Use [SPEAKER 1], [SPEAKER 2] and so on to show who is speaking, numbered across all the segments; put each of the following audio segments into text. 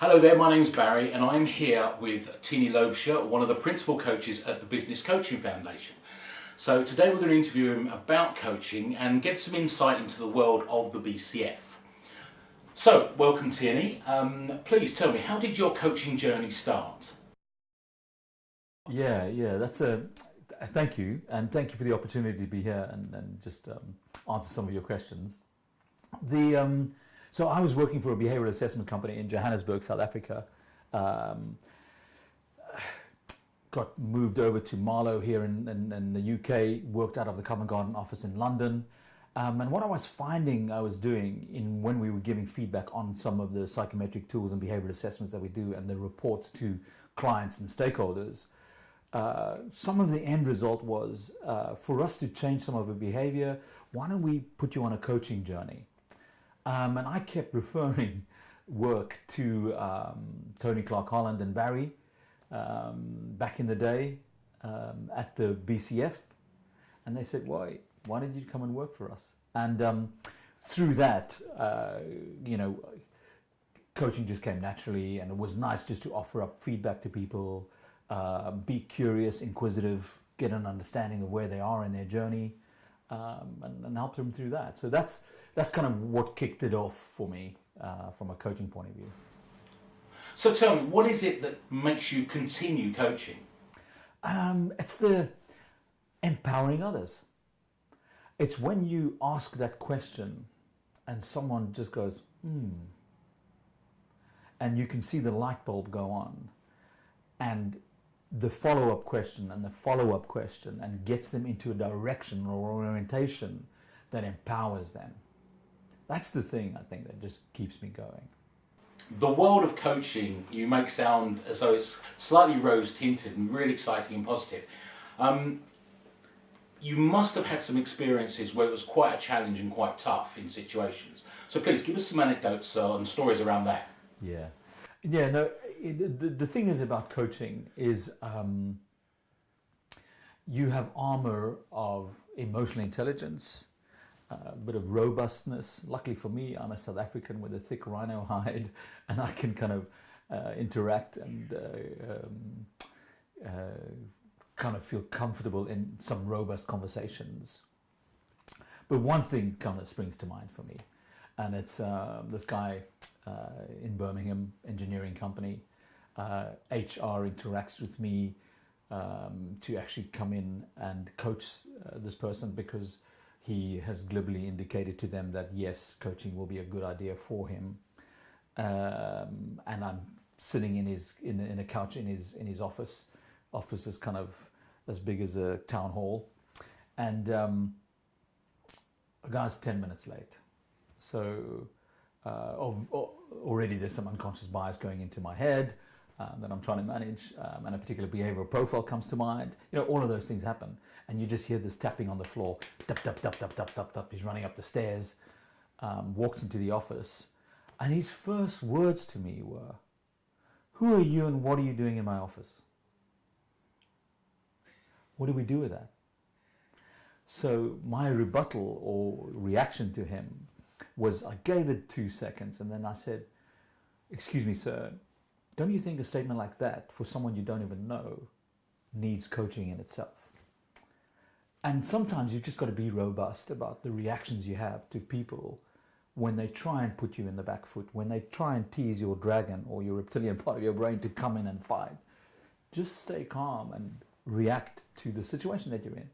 [SPEAKER 1] Hello there, my name's Barry and I'm here with Tienie Loubser, one of the principal coaches at the Business Coaching Foundation. So today we're going to interview him about coaching and get some insight into the world of the BCF. So, welcome Tienie. Please tell me, how did your coaching journey start?
[SPEAKER 2] Thank you, and thank you for the opportunity to be here and just answer some of your questions. So I was working for a behavioural assessment company in Johannesburg, South Africa. Got moved over to Marlow here in the UK, worked out of the Covent Garden office in London. And what I was finding I was doing when we were giving feedback on some of the psychometric tools and behavioural assessments that we do and the reports to clients and stakeholders, some of the end result was for us to change some of the behaviour, why don't we put you on a coaching journey? And I kept referring work to Tony Clark Holland and Barry back in the day at the BCF, and they said, why did you come and work for us? And through that, coaching just came naturally, and it was nice just to offer up feedback to people, be curious, inquisitive, get an understanding of where they are in their journey, and help them through that. So that's kind of what kicked it off for me from a coaching point of view.
[SPEAKER 1] So tell me, what is it that makes you continue coaching?
[SPEAKER 2] It's the empowering others. It's when you ask that question and someone just goes, and you can see the light bulb go on, and the follow-up question and the follow-up question, and gets them into a direction or orientation that empowers them. That's the thing, I think, that just keeps me going.
[SPEAKER 1] The world of coaching you make sound as though it's slightly rose-tinted and really exciting and positive. You must have had some experiences where it was quite a challenge and quite tough in situations. So please give us some anecdotes and stories around that.
[SPEAKER 2] The thing is about coaching is you have armor of emotional intelligence, a bit of robustness. Luckily for me, I'm a South African with a thick rhino hide, and I can kind of interact and kind of feel comfortable in some robust conversations. But one thing kind of springs to mind for me, and it's this guy in Birmingham, engineering company. HR interacts with me to actually come in and coach this person because he has glibly indicated to them that yes, coaching will be a good idea for him. And I'm sitting in a couch in his office. Office is kind of as big as a town hall, and a guy's 10 minutes late. So already there's some unconscious bias going into my head that I'm trying to manage, and a particular behavioral profile comes to mind. All of those things happen, and you just hear this tapping on the floor, tap, tap, tap, tap, tap, tap, tap. He's running up the stairs, walks into the office, and his first words to me were, "Who are you and what are you doing in my office?" What do we do with that? So my rebuttal or reaction to him was, I gave it 2 seconds, and then I said, "Excuse me, sir, don't you think a statement like that for someone you don't even know needs coaching in itself?" And sometimes you've just got to be robust about the reactions you have to people when they try and put you in the back foot, when they try and tease your dragon or your reptilian part of your brain to come in and fight. Just stay calm and react to the situation that you're in.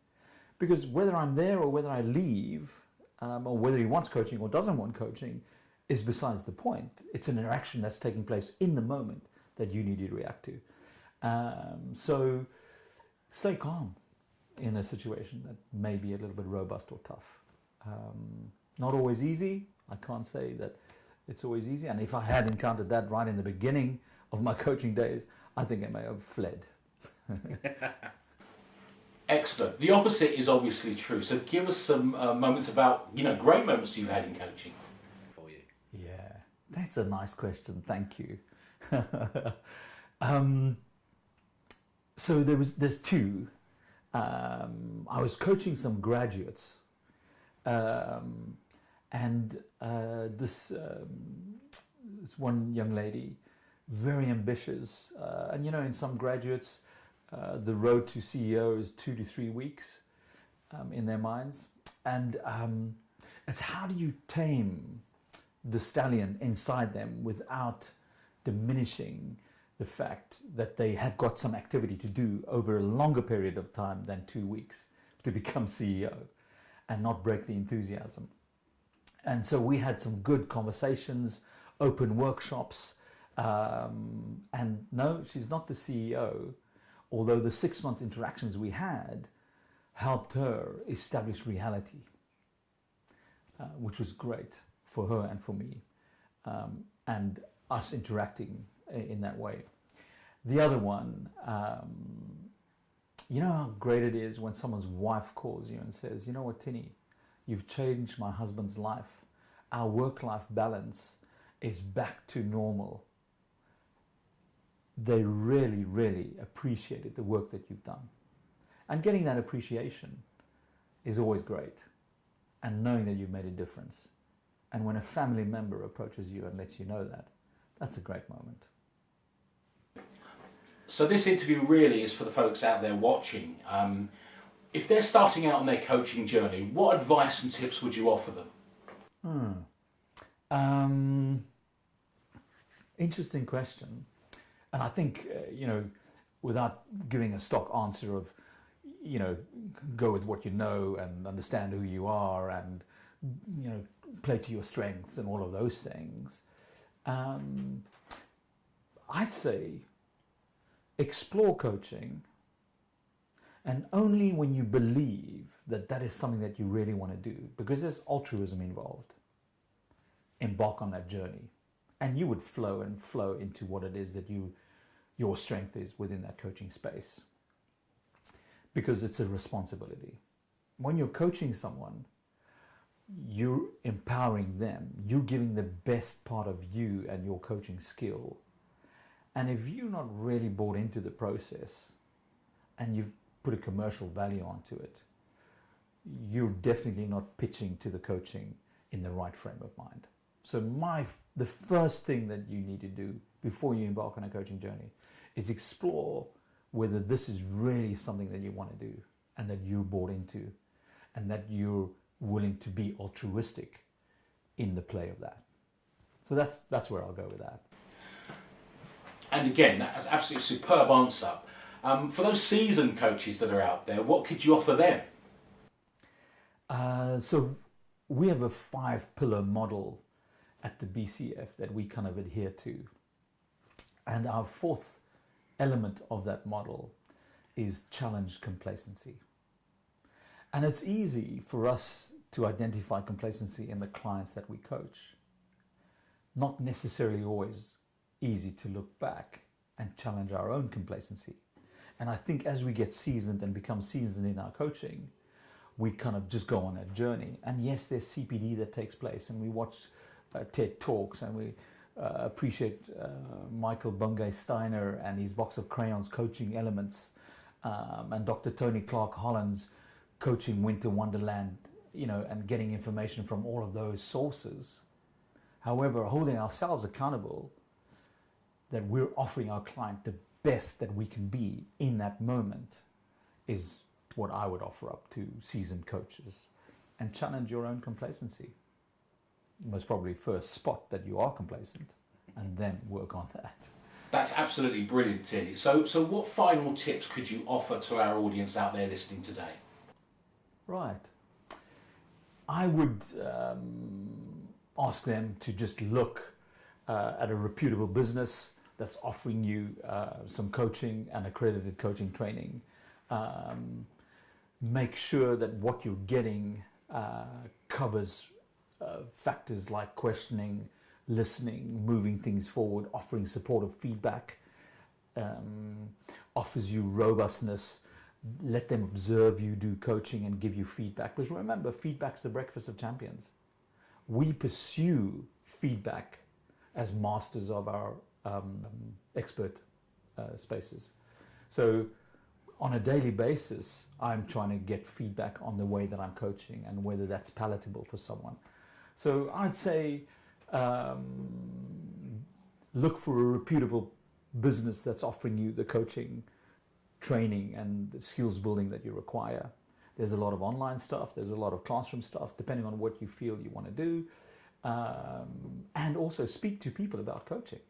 [SPEAKER 2] Because whether I'm there or whether I leave, or whether he wants coaching or doesn't want coaching, is besides the point. It's an interaction that's taking place in the moment that you need to react to. So stay calm in a situation that may be a little bit robust or tough. Not always easy. I can't say that it's always easy. And if I had encountered that right in the beginning of my coaching days, I think I may have fled.
[SPEAKER 1] Excellent. The opposite is obviously true. So give us some moments about, great moments you've had in coaching for you.
[SPEAKER 2] Yeah, that's a nice question. Thank you. So there's two. I was coaching some graduates, and this one young lady very ambitious. And in some graduates, the road to CEO is 2 to 3 weeks in their minds. And it's how do you tame the stallion inside them without diminishing the fact that they have got some activity to do over a longer period of time than 2 weeks to become CEO, and not break the enthusiasm. And so we had some good conversations, open workshops, and no, she's not the CEO, although the 6-month interactions we had helped her establish reality, which was great for her and for me, and us interacting in that way. The other one, you know how great it is when someone's wife calls you and says, you know what, Tienie, you've changed my husband's life. Our work-life balance is back to normal. They really, really appreciated the work that you've done. And getting that appreciation is always great. And knowing that you've made a difference. And when a family member approaches you and lets you know that, that's a great moment.
[SPEAKER 1] So this interview really is for the folks out there watching. If they're starting out on their coaching journey, what advice and tips would you offer them?
[SPEAKER 2] Interesting question. And I think, without giving a stock answer of, go with what you know and understand who you are and, play to your strengths and all of those things, I'd say explore coaching, and only when you believe that that is something that you really want to do, because there's altruism involved. Embark on that journey, and you would flow into what it is that your strength is within that coaching space, because it's a responsibility. When you're coaching someone, you're empowering them, you're giving the best part of you and your coaching skill. And if you're not really bought into the process and you've put a commercial value onto it, you're definitely not pitching to the coaching in the right frame of mind. So the first thing that you need to do before you embark on a coaching journey is explore whether this is really something that you want to do and that you're bought into, and that you're willing to be altruistic in the play of that. So that's where I'll go with that.
[SPEAKER 1] And again, that's absolutely superb answer. For those seasoned coaches that are out there, what could you offer them?
[SPEAKER 2] So we have a 5-pillar model at the BCF that we kind of adhere to. And our 4th element of that model is challenge complacency. And it's easy for us to identify complacency in the clients that we coach. Not necessarily always easy to look back and challenge our own complacency. And I think as we get seasoned and become seasoned in our coaching, we kind of just go on that journey. And yes, there's CPD that takes place, and we watch TED Talks, and we appreciate Michael Bungay Steiner and his box of crayons coaching elements, and Dr. Tony Clark Holland's coaching Winter Wonderland, and getting information from all of those sources. However, holding ourselves accountable that we're offering our client the best that we can be in that moment is what I would offer up to seasoned coaches. And challenge your own complacency. Most probably first spot that you are complacent, and then work on that.
[SPEAKER 1] That's absolutely brilliant, Tienie. So what final tips could you offer to our audience out there listening today?
[SPEAKER 2] Right. I would ask them to just look at a reputable business that's offering you some coaching and accredited coaching training. Make sure that what you're getting covers factors like questioning, listening, moving things forward, offering supportive feedback, offers you robustness. Let them observe you do coaching and give you feedback. Because remember, feedback's the breakfast of champions. We pursue feedback as masters of our expert spaces. So on a daily basis, I'm trying to get feedback on the way that I'm coaching and whether that's palatable for someone. So I'd say look for a reputable business that's offering you the coaching, training and the skills building that you require. There's a lot of online stuff, there's a lot of classroom stuff, depending on what you feel you want to do. And also speak to people about coaching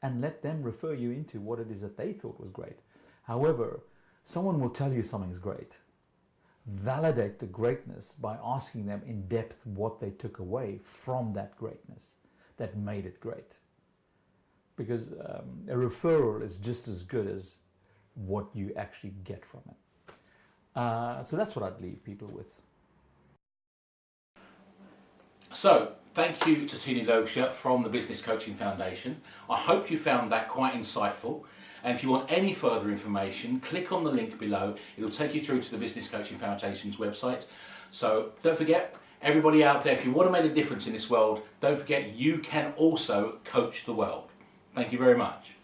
[SPEAKER 2] and let them refer you into what it is that they thought was great. However, someone will tell you something's great. Validate the greatness by asking them in depth what they took away from that greatness that made it great. Because a referral is just as good as what you actually get from it. So that's what I'd leave people with.
[SPEAKER 1] So, thank you to Tienie Loubser from the Business Coaching Foundation. I hope you found that quite insightful. And if you want any further information, click on the link below. It'll take you through to the Business Coaching Foundation's website. So don't forget, everybody out there, if you want to make a difference in this world, don't forget you can also coach the world. Thank you very much.